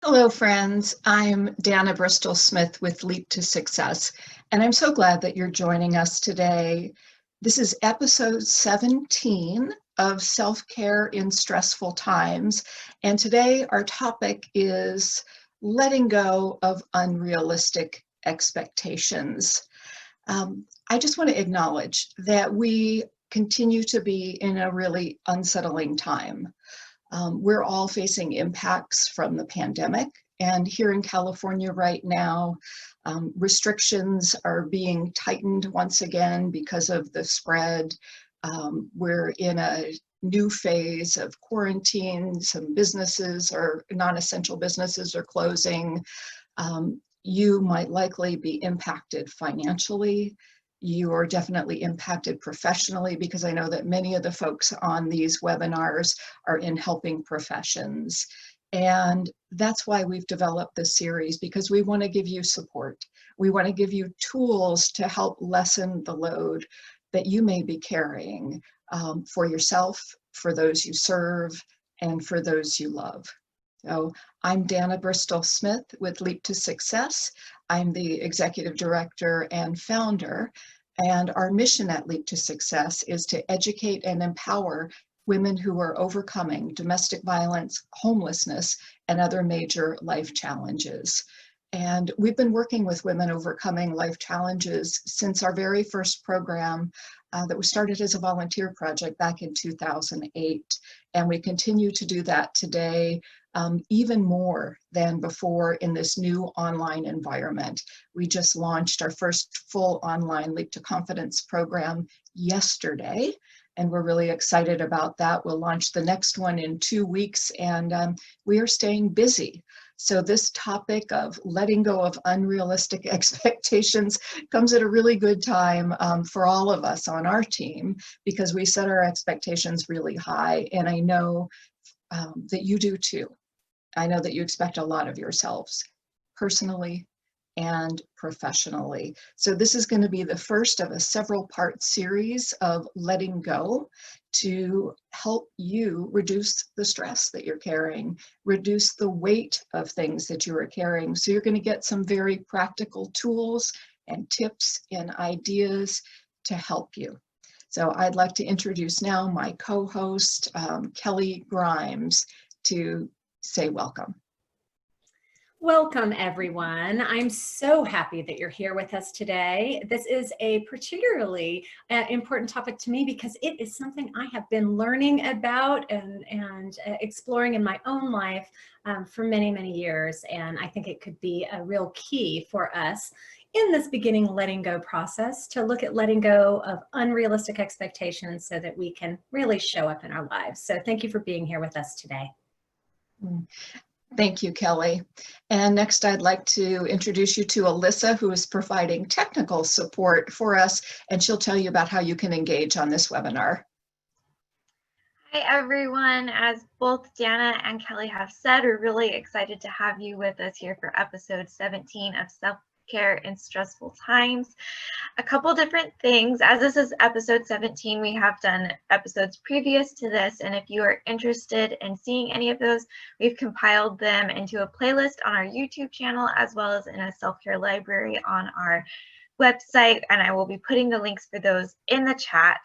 Hello, friends. I'm Dana Bristol-Smith with Leap to Success, and I'm so glad that you're joining us today. This is episode 17 of Self-Care in Stressful Times, and today our topic is letting go of unrealistic expectations. I just want to acknowledge that we continue to be in a really unsettling time. We're all facing impacts from the pandemic, and here in California right now, restrictions are being tightened once again because of the spread. We're in a new phase of quarantine. Some businesses or non-essential businesses are closing. You might likely be impacted financially. You are definitely impacted professionally, because I know that many of the folks on these webinars are in helping professions. And that's why we've developed this series, because we want to give you support. We want to give you tools to help lessen the load that you may be carrying for yourself, for those you serve, and for those you love. So I'm Dana Bristol-Smith with Leap to Success. I'm the executive director and founder, and our mission at Leap to Success is to educate and empower women who are overcoming domestic violence, homelessness, and other major life challenges. And we've been working with women overcoming life challenges since our very first program that was started as a volunteer project back in 2008. And we continue to do that today, even more than before in this new online environment. We just launched our first full online Leap to Confidence program yesterday, and we're really excited about that. We'll launch the next one in 2 weeks, and we are staying busy. So this topic of letting go of unrealistic expectations comes at a really good time for all of us on our team, because we set our expectations really high, and I know that you do too. I know that you expect a lot of yourselves, personally and professionally. So this is going to be the first of a several-part series of letting go to help you reduce the stress that you're carrying, reduce the weight of things that you are carrying. So you're going to get some very practical tools and tips and ideas to help you. So I'd like to introduce now my co-host, Kelley Grimes, to say welcome. Welcome, everyone. I'm so happy that you're here with us today. This is a particularly important topic to me because it is something I have been learning about and exploring in my own life for many, many years. And I think it could be a real key for us in this beginning letting go process to look at letting go of unrealistic expectations so that we can really show up in our lives. So thank you for being here with us today. Thank you, Kelley. And next, I'd like to introduce you to Alyssa, who is providing technical support for us, and she'll tell you about how you can engage on this webinar. Hi, everyone. As both Dana and Kelley have said, we're really excited to have you with us here for episode 17 of Self-Care in Stressful Times. A couple different things. As this is episode 17, we have done episodes previous to this, and if you are interested in seeing any of those, we've compiled them into a playlist on our YouTube channel as well as in a self-care library on our website, and I will be putting the links for those in the chat.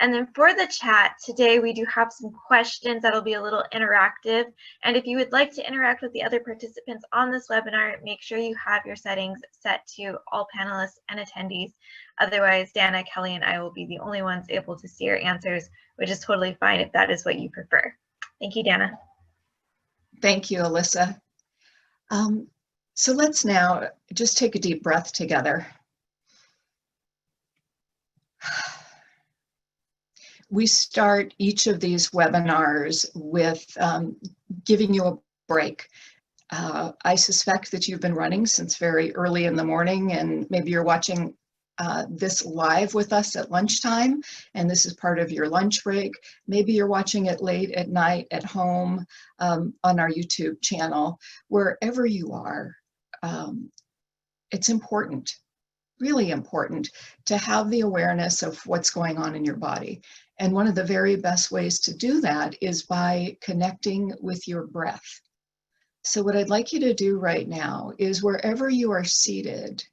And then for the chat today, we do have some questions that'll be a little interactive. And if you would like to interact with the other participants on this webinar, make sure you have your settings set to all panelists and attendees. Otherwise, Dana, Kelley, and I will be the only ones able to see your answers, which is totally fine if that is what you prefer. Thank you, Dana. Thank you, Alyssa. So let's now just take a deep breath together. We start each of these webinars with giving you a break. I suspect that you've been running since very early in the morning, and maybe you're watching this live with us at lunchtime, and this is part of your lunch break. Maybe you're watching it late at night at home on our YouTube channel. Wherever you are, it's important, really important, to have the awareness of what's going on in your body. And one of the very best ways to do that is by connecting with your breath. So what I'd like you to do right now is wherever you are seated,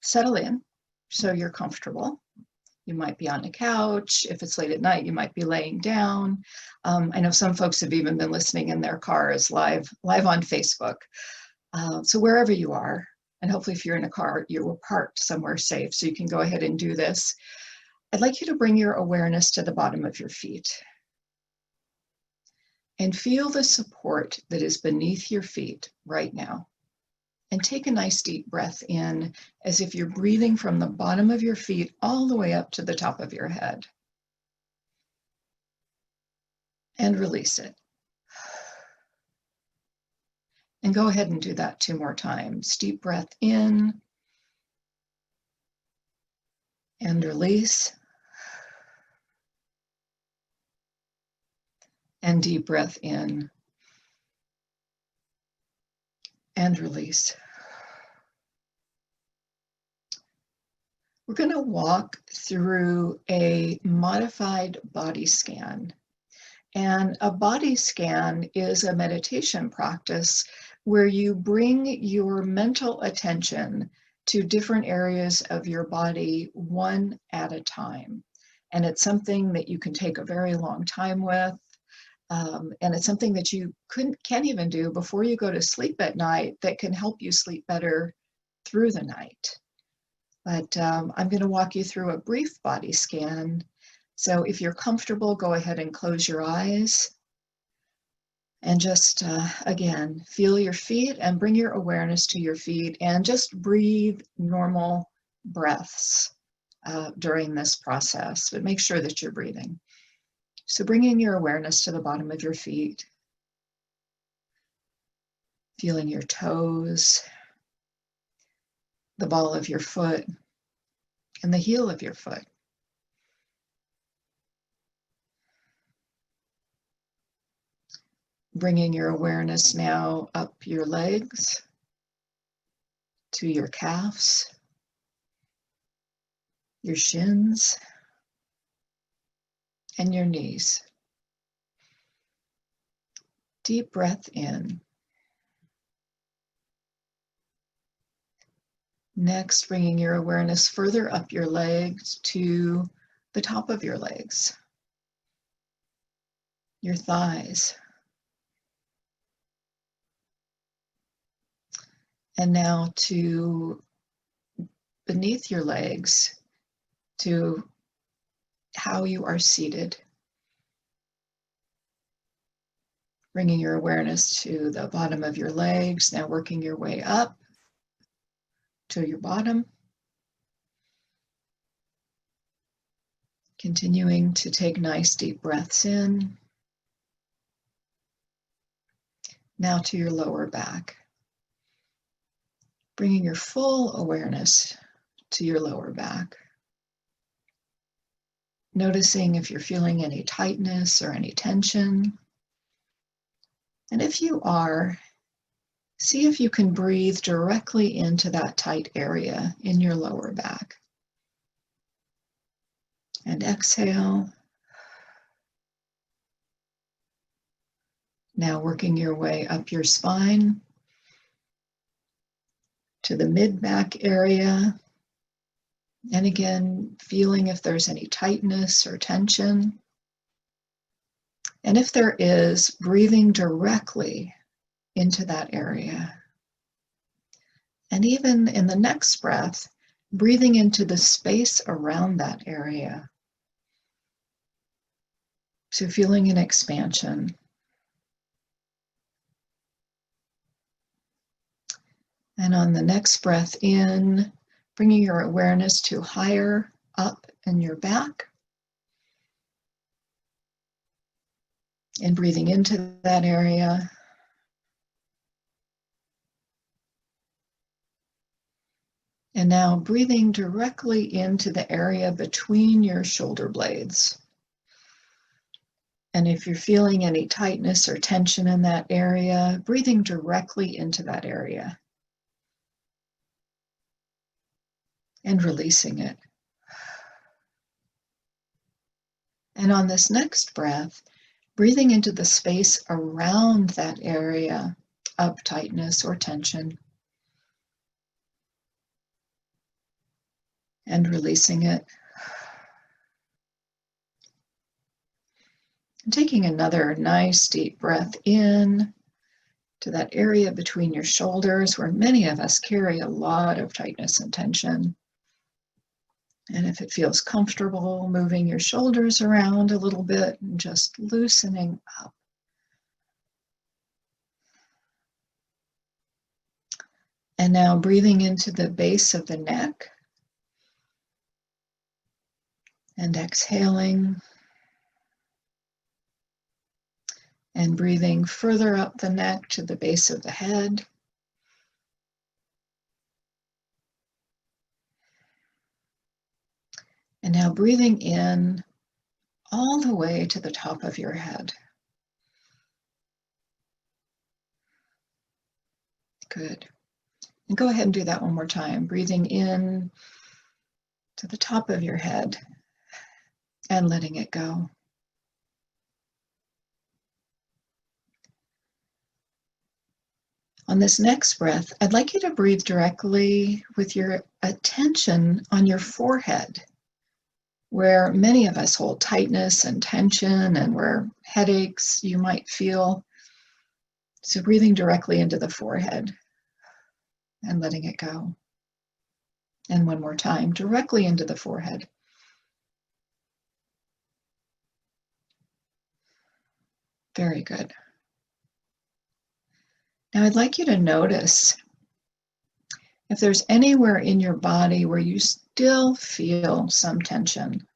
settle in so you're comfortable. You might be on a couch. If it's late at night, you might be laying down. I know some folks have even been listening in their cars live on Facebook. So wherever you are, and hopefully if you're in a car, you were parked somewhere safe, so you can go ahead and do this. I'd like you to bring your awareness to the bottom of your feet and feel the support that is beneath your feet right now. And take a nice deep breath in as if you're breathing from the bottom of your feet all the way up to the top of your head. And release it. And go ahead and do that 2 more times. Deep breath in and release. And deep breath in and release. We're going to walk through a modified body scan. And a body scan is a meditation practice where you bring your mental attention to different areas of your body one at a time. And it's something that you can take a very long time with. And it's something that you can't even do before you go to sleep at night that can help you sleep better through the night. But I'm going to walk you through a brief body scan. So if you're comfortable, go ahead and close your eyes. And just, again, feel your feet and bring your awareness to your feet and just breathe normal breaths during this process. But make sure that you're breathing. So bringing your awareness to the bottom of your feet, feeling your toes, the ball of your foot, and the heel of your foot. Bringing your awareness now up your legs to your calves, your shins, and your knees. Deep breath in. Next, bringing your awareness further up your legs to the top of your legs, your thighs. And now to beneath your legs, to how you are seated. Bringing your awareness to the bottom of your legs, now working your way up to your bottom. Continuing to take nice deep breaths in. Now to your lower back. Bringing your full awareness to your lower back. Noticing if you're feeling any tightness or any tension. And if you are, see if you can breathe directly into that tight area in your lower back. And exhale. Now working your way up your spine to the mid-back area. And again, feeling if there's any tightness or tension. And if there is, breathing directly into that area. And even in the next breath, breathing into the space around that area. So feeling an expansion. And on the next breath in, bringing your awareness to higher up in your back. And breathing into that area. And now breathing directly into the area between your shoulder blades. And if you're feeling any tightness or tension in that area, breathing directly into that area. And releasing it. And on this next breath, breathing into the space around that area of tightness or tension, and releasing it. And taking another nice deep breath in to that area between your shoulders where many of us carry a lot of tightness and tension. And if it feels comfortable, moving your shoulders around a little bit and just loosening up. And now breathing into the base of the neck and exhaling. And breathing further up the neck to the base of the head. And now breathing in all the way to the top of your head. Good. And go ahead and do that one more time. Breathing in to the top of your head and letting it go. On this next breath, I'd like you to breathe directly with your attention on your forehead, where many of us hold tightness and tension and where headaches you might feel. So breathing directly into the forehead and letting it go. And one more time, directly into the forehead. Very good. Now I'd like you to notice if there's anywhere in your body where you still feel some tension.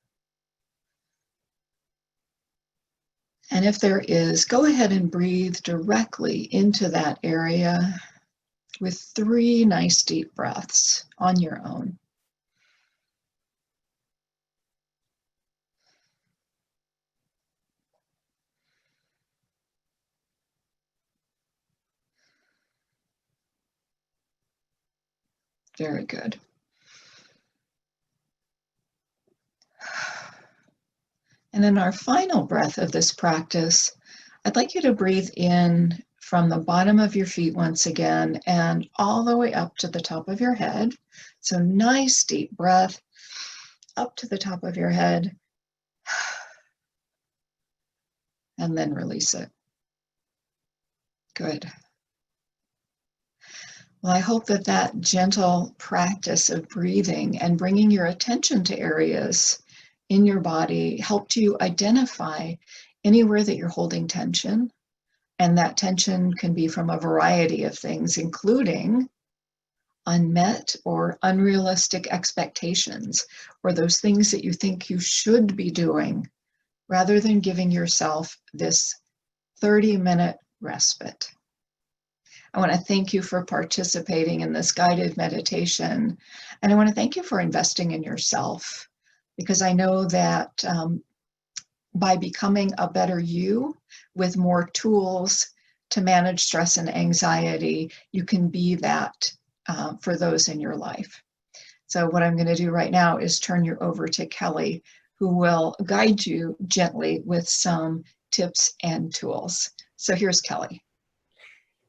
And if there is, go ahead and breathe directly into that area with 3 nice deep breaths on your own. Very good. And in our final breath of this practice, I'd like you to breathe in from the bottom of your feet once again and all the way up to the top of your head. So nice deep breath up to the top of your head and then release it. Good. Well, I hope that that gentle practice of breathing and bringing your attention to areas in your body helped you identify anywhere that you're holding tension. And that tension can be from a variety of things, including unmet or unrealistic expectations, or those things that you think you should be doing, rather than giving yourself this 30-minute respite. I want to thank you for participating in this guided meditation, and I want to thank you for investing in yourself, because I know that by becoming a better you with more tools to manage stress and anxiety, you can be that for those in your life. So what I'm going to do right now is turn you over to Kelley, who will guide you gently with some tips and tools. So here's Kelley.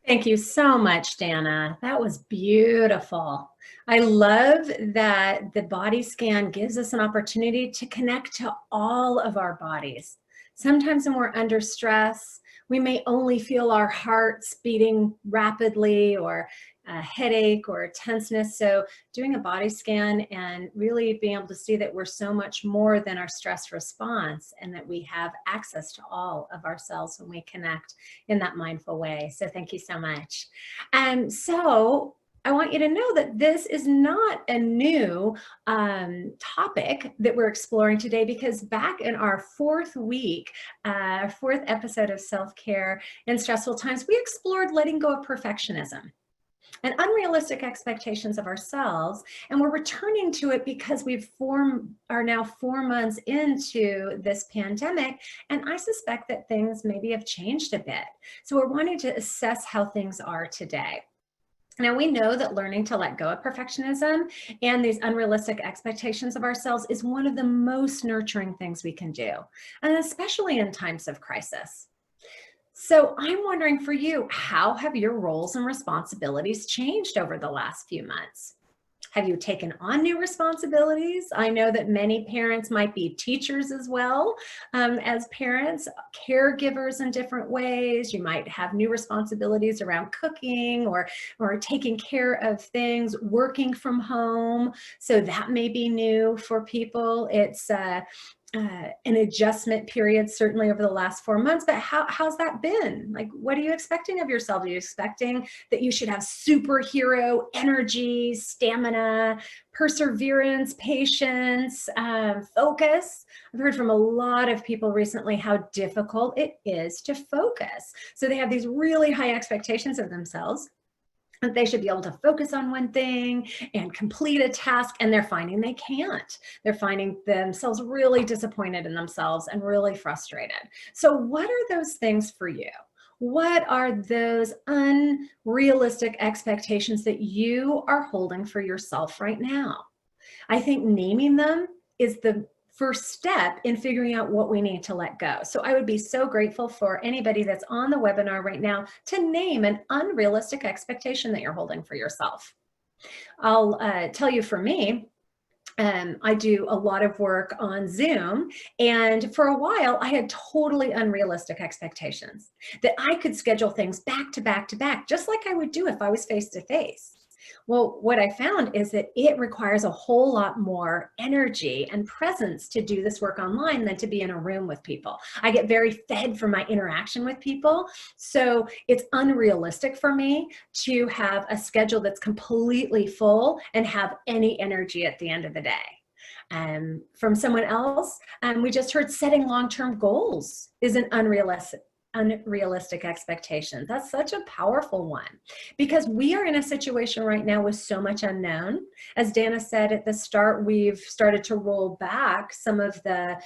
Thank you so much, Dana. That was beautiful. I love that the body scan gives us an opportunity to connect to all of our bodies. Sometimes when we're under stress, we may only feel our hearts beating rapidly, or a headache or tenseness. So doing a body scan and really being able to see that we're so much more than our stress response, and that we have access to all of ourselves when we connect in that mindful way. So thank you so much. And so I want you to know that this is not a new topic that we're exploring today, because back in our 4th week, 4th episode of Self-Care in Stressful Times, we explored letting go of perfectionism and unrealistic expectations of ourselves. And we're returning to it because are now 4 months into this pandemic. And I suspect that things maybe have changed a bit. So we're wanting to assess how things are today. Now, we know that learning to let go of perfectionism and these unrealistic expectations of ourselves is one of the most nurturing things we can do, and especially in times of crisis. So I'm wondering for you, how have your roles and responsibilities changed over the last few months? Have you taken on new responsibilities? I know that many parents might be teachers as well, as parents, caregivers in different ways. You might have new responsibilities around cooking or taking care of things, working from home. So that may be new for people. It's an adjustment period, certainly over the last 4 months, but how's that been? Like, what are you expecting of yourself? Are you expecting that you should have superhero energy, stamina, perseverance, patience, focus? I've heard from a lot of people recently how difficult it is to focus. So they have these really high expectations of themselves, that they should be able to focus on one thing and complete a task, and they're finding they can't. They're finding themselves really disappointed in themselves and really frustrated. So what are those things for you? What are those unrealistic expectations that you are holding for yourself right now? I think naming them is the first step in figuring out what we need to let go. So I would be so grateful for anybody that's on the webinar right now to name an unrealistic expectation that you're holding for yourself. I'll tell you, for me, I do a lot of work on Zoom, and for a while I had totally unrealistic expectations that I could schedule things back to back to back, just like I would do if I was face to face. Well, what I found is that it requires a whole lot more energy and presence to do this work online than to be in a room with people. I get very fed from my interaction with people. So it's unrealistic for me to have a schedule that's completely full and have any energy at the end of the day. From someone else, we just heard setting long-term goals is an unrealistic expectations. That's such a powerful one, because we are in a situation right now with so much unknown. As Dana said at the start, we've started to roll back some of the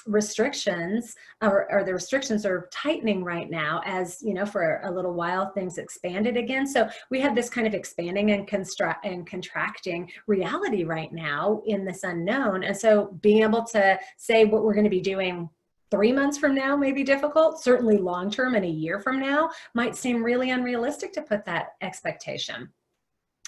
restrictions, or the restrictions are tightening right now, as you know, for a little while things expanded again. So we have this kind of expanding and contracting reality right now in this unknown. And so being able to say what we're going to be doing 3 months from now may be difficult. Certainly long term and a year from now might seem really unrealistic to put that expectation.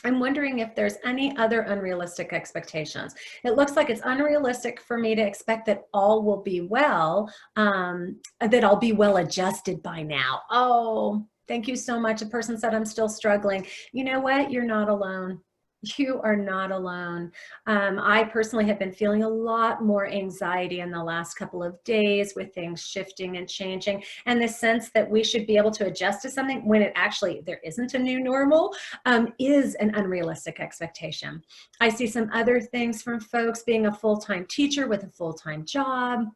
I'm wondering if there's any other unrealistic expectations. It looks like it's unrealistic for me to expect that all will be well, that I'll be well adjusted by now. Oh, thank you so much. A person said, I'm still struggling. You know what? You're not alone. You are not alone. I personally have been feeling a lot more anxiety in the last couple of days with things shifting and changing, and the sense that we should be able to adjust to something when it actually, there isn't a new normal, is an unrealistic expectation. I see some other things from folks being a full-time teacher with a full-time job,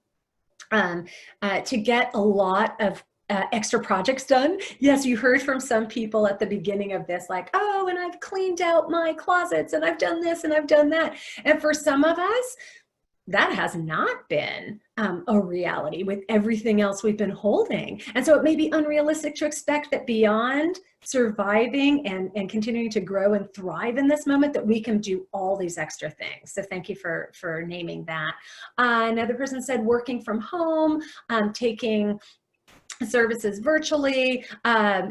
to get a lot of extra projects done. Yes, you heard from some people at the beginning of this, like, oh, and I've cleaned out my closets and I've done this and I've done that. And for some of us, that has not been a reality with everything else we've been holding. And so it may be unrealistic to expect that beyond surviving and continuing to grow and thrive in this moment, that we can do all these extra things. So thank you for naming that. Another person said working from home, taking services virtually,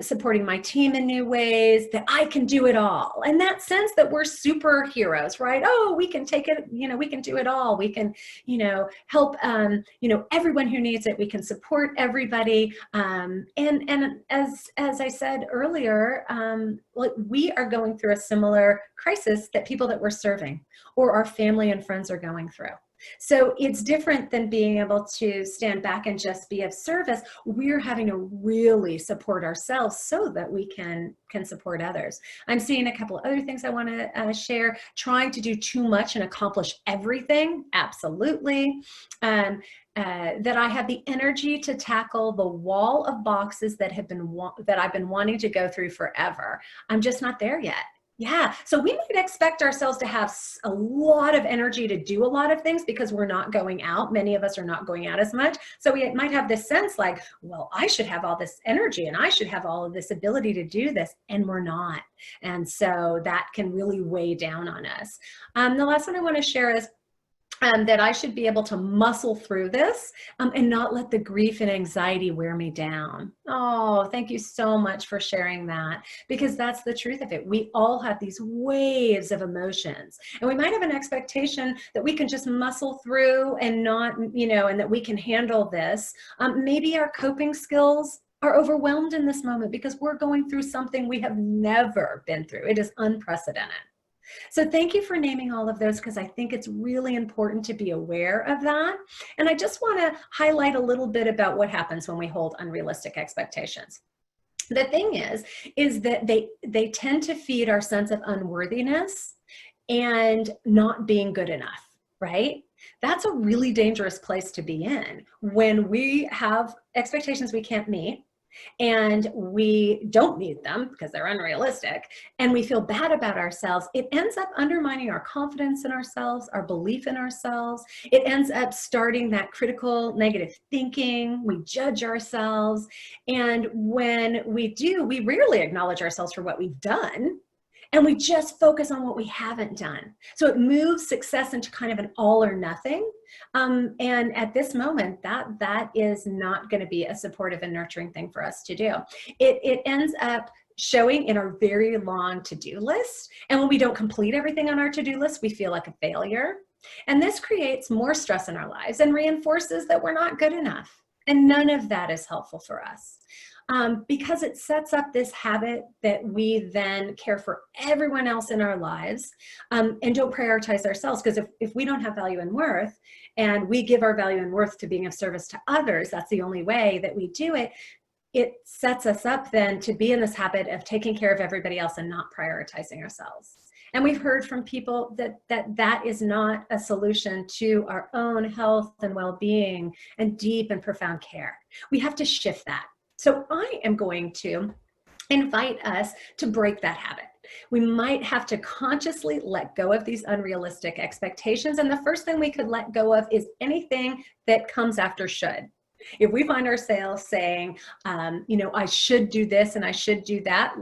supporting my team in new ways, that I can do it all. And that sense that we're superheroes, right? Oh, we can take it, we can do it all. We can, help, everyone who needs it. We can support everybody. And as I said earlier, we are going through a similar crisis that people that we're serving or our family and friends are going through. So it's different than being able to stand back and just be of service. We're having to really support ourselves so that we can support others. I'm seeing a couple of other things I want to share. Trying to do too much and accomplish everything, absolutely. That I have the energy to tackle the wall of boxes that I've been wanting to go through forever. I'm just not there yet. Yeah, so we might expect ourselves to have a lot of energy to do a lot of things because we're not going out. Many of us are not going out as much. So we might have this sense like, well, I should have all this energy and I should have all of this ability to do this, and we're not. And so that can really weigh down on us. The last one I want to share is that I should be able to muscle through this and not let the grief and anxiety wear me down. Oh, thank you so much for sharing that, because that's the truth of it. We all have these waves of emotions, and we might have an expectation that we can just muscle through and not, and that we can handle this. Maybe our coping skills are overwhelmed in this moment because we're going through something we have never been through. It is unprecedented. So thank you for naming all of those, because I think it's really important to be aware of that. And I just want to highlight a little bit about what happens when we hold unrealistic expectations. The thing is that they tend to feed our sense of unworthiness and not being good enough, right? That's a really dangerous place to be in when we have expectations we can't meet, and we don't meet them because they're unrealistic, and we feel bad about ourselves. It ends up undermining our confidence in ourselves, our belief in ourselves. It ends up starting that critical negative thinking. We judge ourselves. And when we do, we rarely acknowledge ourselves for what we've done, and we just focus on what we haven't done. So it moves success into kind of an all or nothing. And at this moment, that is not going to be a supportive and nurturing thing for us to do. It ends up showing in our very long to-do list. And when we don't complete everything on our to-do list, we feel like a failure. And this creates more stress in our lives and reinforces that we're not good enough. And none of that is helpful for us. Because it sets up this habit that we then care for everyone else in our lives, and don't prioritize ourselves. Because if we don't have value and worth, and we give our value and worth to being of service to others, that's the only way that we do it. It sets us up then to be in this habit of taking care of everybody else and not prioritizing ourselves. And we've heard from people that is not a solution to our own health and well-being and deep and profound care. We have to shift that. So I am going to invite us to break that habit. We might have to consciously let go of these unrealistic expectations. And the first thing we could let go of is anything that comes after should. If we find ourselves saying, I should do this and I should do that,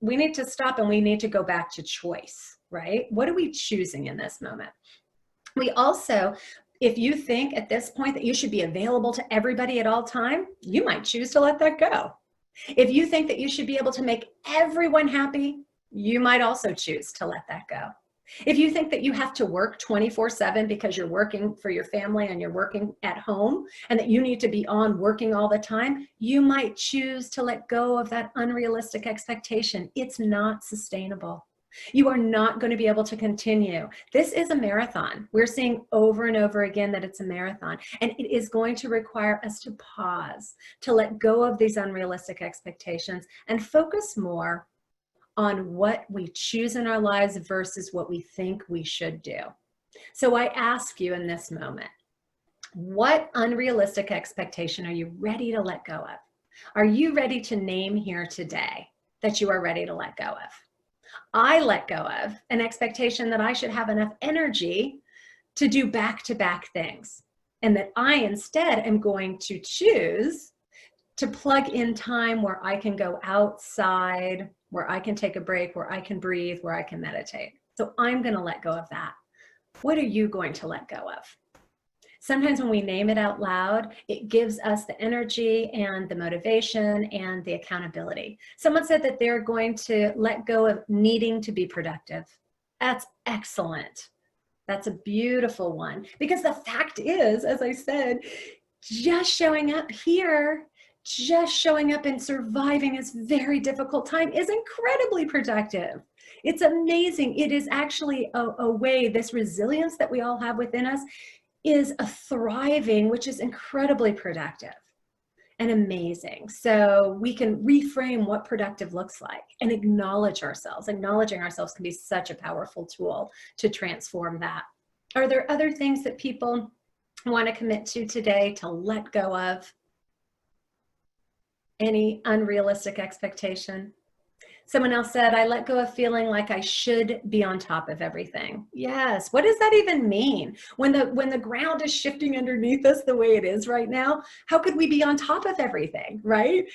we need to stop and we need to go back to choice, right? What are we choosing in this moment? We also, if you think at this point that you should be available to everybody at all time, you might choose to let that go. If you think that you should be able to make everyone happy, you might also choose to let that go. If you think that you have to work 24/7 because you're working for your family and you're working at home and that you need to be on working all the time, you might choose to let go of that unrealistic expectation. It's not sustainable. You are not going to be able to continue. This is a marathon. We're seeing over and over again that it's a marathon, and it is going to require us to pause, to let go of these unrealistic expectations and focus more on what we choose in our lives versus what we think we should do. So I ask you in this moment, what unrealistic expectation are you ready to let go of? Are you ready to name here today that you are ready to let go of? I let go of an expectation that I should have enough energy to do back-to-back things, and that I instead am going to choose to plug in time where I can go outside, where I can take a break, where I can breathe, where I can meditate. So I'm going to let go of that. What are you going to let go of? Sometimes when we name it out loud, it gives us the energy and the motivation and the accountability. Someone said that they're going to let go of needing to be productive. That's excellent. That's a beautiful one. Because the fact is, as I said, just showing up here, just showing up and surviving this very difficult time is incredibly productive. It's amazing. It is actually a way, this resilience that we all have within us is a thriving, which is incredibly productive and amazing. So we can reframe what productive looks like and acknowledge ourselves. Acknowledging ourselves can be such a powerful tool to transform that. Are there other things that people want to commit to today to let go of? Any unrealistic expectation? Someone else said, I let go of feeling like I should be on top of everything. Yes. What does that even mean? When the ground is shifting underneath us the way it is right now, how could we be on top of everything, right?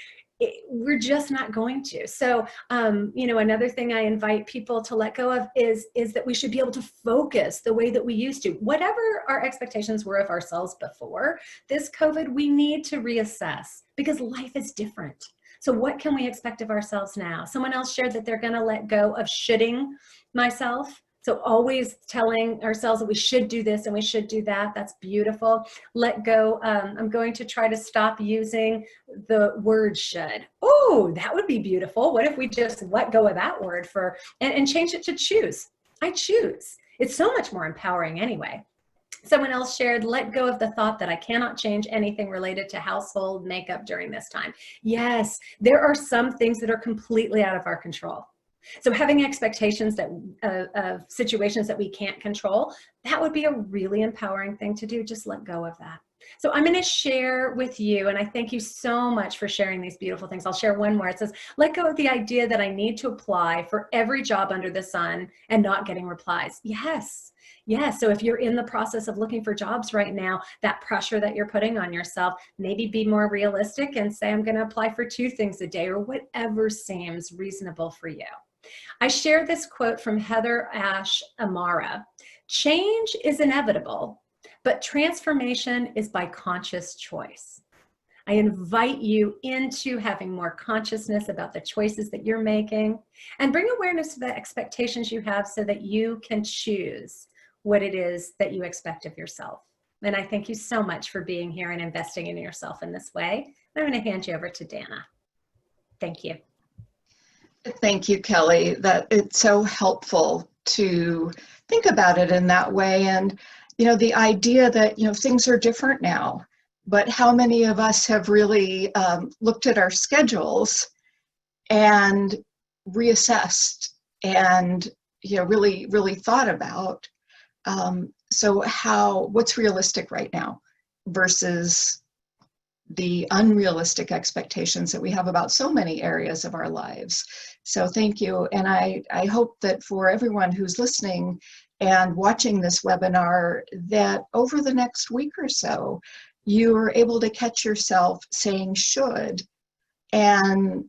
We're just not going to. So, another thing I invite people to let go of is that we should be able to focus the way that we used to. Whatever our expectations were of ourselves before this COVID, we need to reassess because life is different. So what can we expect of ourselves now? Someone else shared that they're going to let go of shoulding myself. So always telling ourselves that we should do this and we should do that. That's beautiful. Let go. I'm going to try to stop using the word should. Oh, that would be beautiful. What if we just let go of that word and change it to choose? I choose. It's so much more empowering anyway. Someone else shared, let go of the thought that I cannot change anything related to household makeup during this time. Yes, there are some things that are completely out of our control. So having expectations that of situations that we can't control, that would be a really empowering thing to do. Just let go of that. So I'm going to share with you, and I thank you so much for sharing these beautiful things. I'll share one more. It says, let go of the idea that I need to apply for every job under the sun and not getting replies. Yes. Yes. So if you're in the process of looking for jobs right now, that pressure that you're putting on yourself, maybe be more realistic and say, I'm going to apply for 2 things a day or whatever seems reasonable for you. I shared this quote from Heather Ash Amara. Change is inevitable, but transformation is by conscious choice. I invite you into having more consciousness about the choices that you're making and bring awareness to the expectations you have so that you can choose what it is that you expect of yourself. And I thank you so much for being here and investing in yourself in this way. I'm going to hand you over to Dana. Thank you. Thank you, Kelley. That it's so helpful to think about it in that way. And, the idea that, things are different now, but how many of us have really looked at our schedules and reassessed and, really, really thought about, what's realistic right now versus the unrealistic expectations that we have about so many areas of our lives. So thank you. And I hope that for everyone who's listening and watching this webinar, that over the next week or so, you are able to catch yourself saying should, and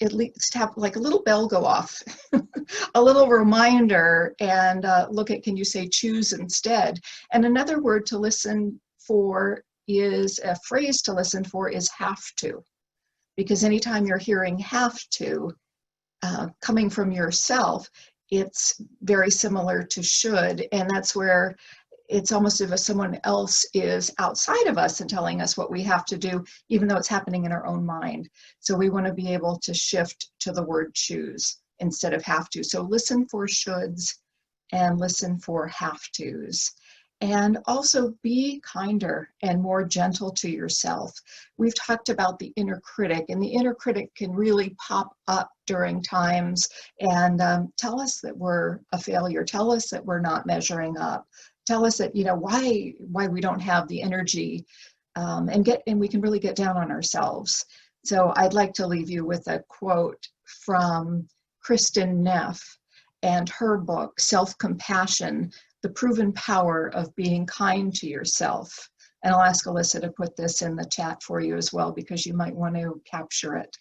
at least have like a little bell go off, a little reminder, and look at, can you say choose instead? And another word to listen for is a phrase to listen for is have to, because anytime you're hearing have to coming from yourself, it's very similar to should, and that's where it's almost as if someone else is outside of us and telling us what we have to do, even though it's happening in our own mind. So we want to be able to shift to the word choose instead of have to. So listen for shoulds and listen for have tos. And also be kinder and more gentle to yourself. We've talked about the inner critic, and the inner critic can really pop up during times and tell us that we're a failure, tell us that we're not measuring up, tell us that, why we don't have the energy, and we can really get down on ourselves. So I'd like to leave you with a quote from Kristin Neff and her book, Self-Compassion, The Proven Power of Being Kind to Yourself. And I'll ask Alyssa to put this in the chat for you as well, because you might want to capture it.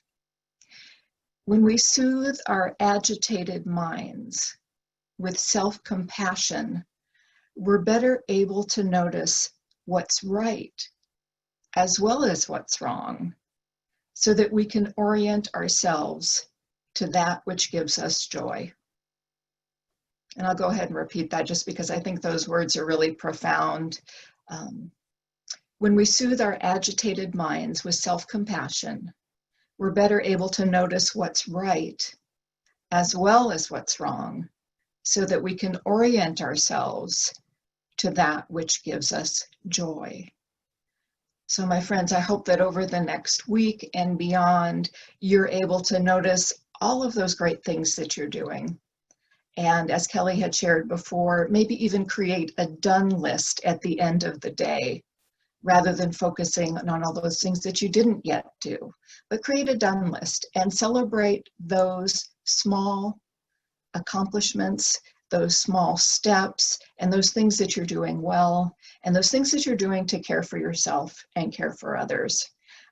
When we soothe our agitated minds with self-compassion, we're better able to notice what's right as well as what's wrong, so that we can orient ourselves to that which gives us joy. And I'll go ahead and repeat that just because I think those words are really profound. When we soothe our agitated minds with self-compassion, we're better able to notice what's right as well as what's wrong, so that we can orient ourselves to that which gives us joy. So my friends, I hope that over the next week and beyond, you're able to notice all of those great things that you're doing. And as Kelley had shared before, maybe even create a done list at the end of the day, rather than focusing on all those things that you didn't yet do. But create a done list and celebrate those small accomplishments, those small steps, and those things that you're doing well, and those things that you're doing to care for yourself and care for others.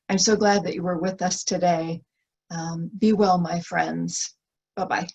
I'm so glad that you were with us today. Be well, my friends. Bye-bye.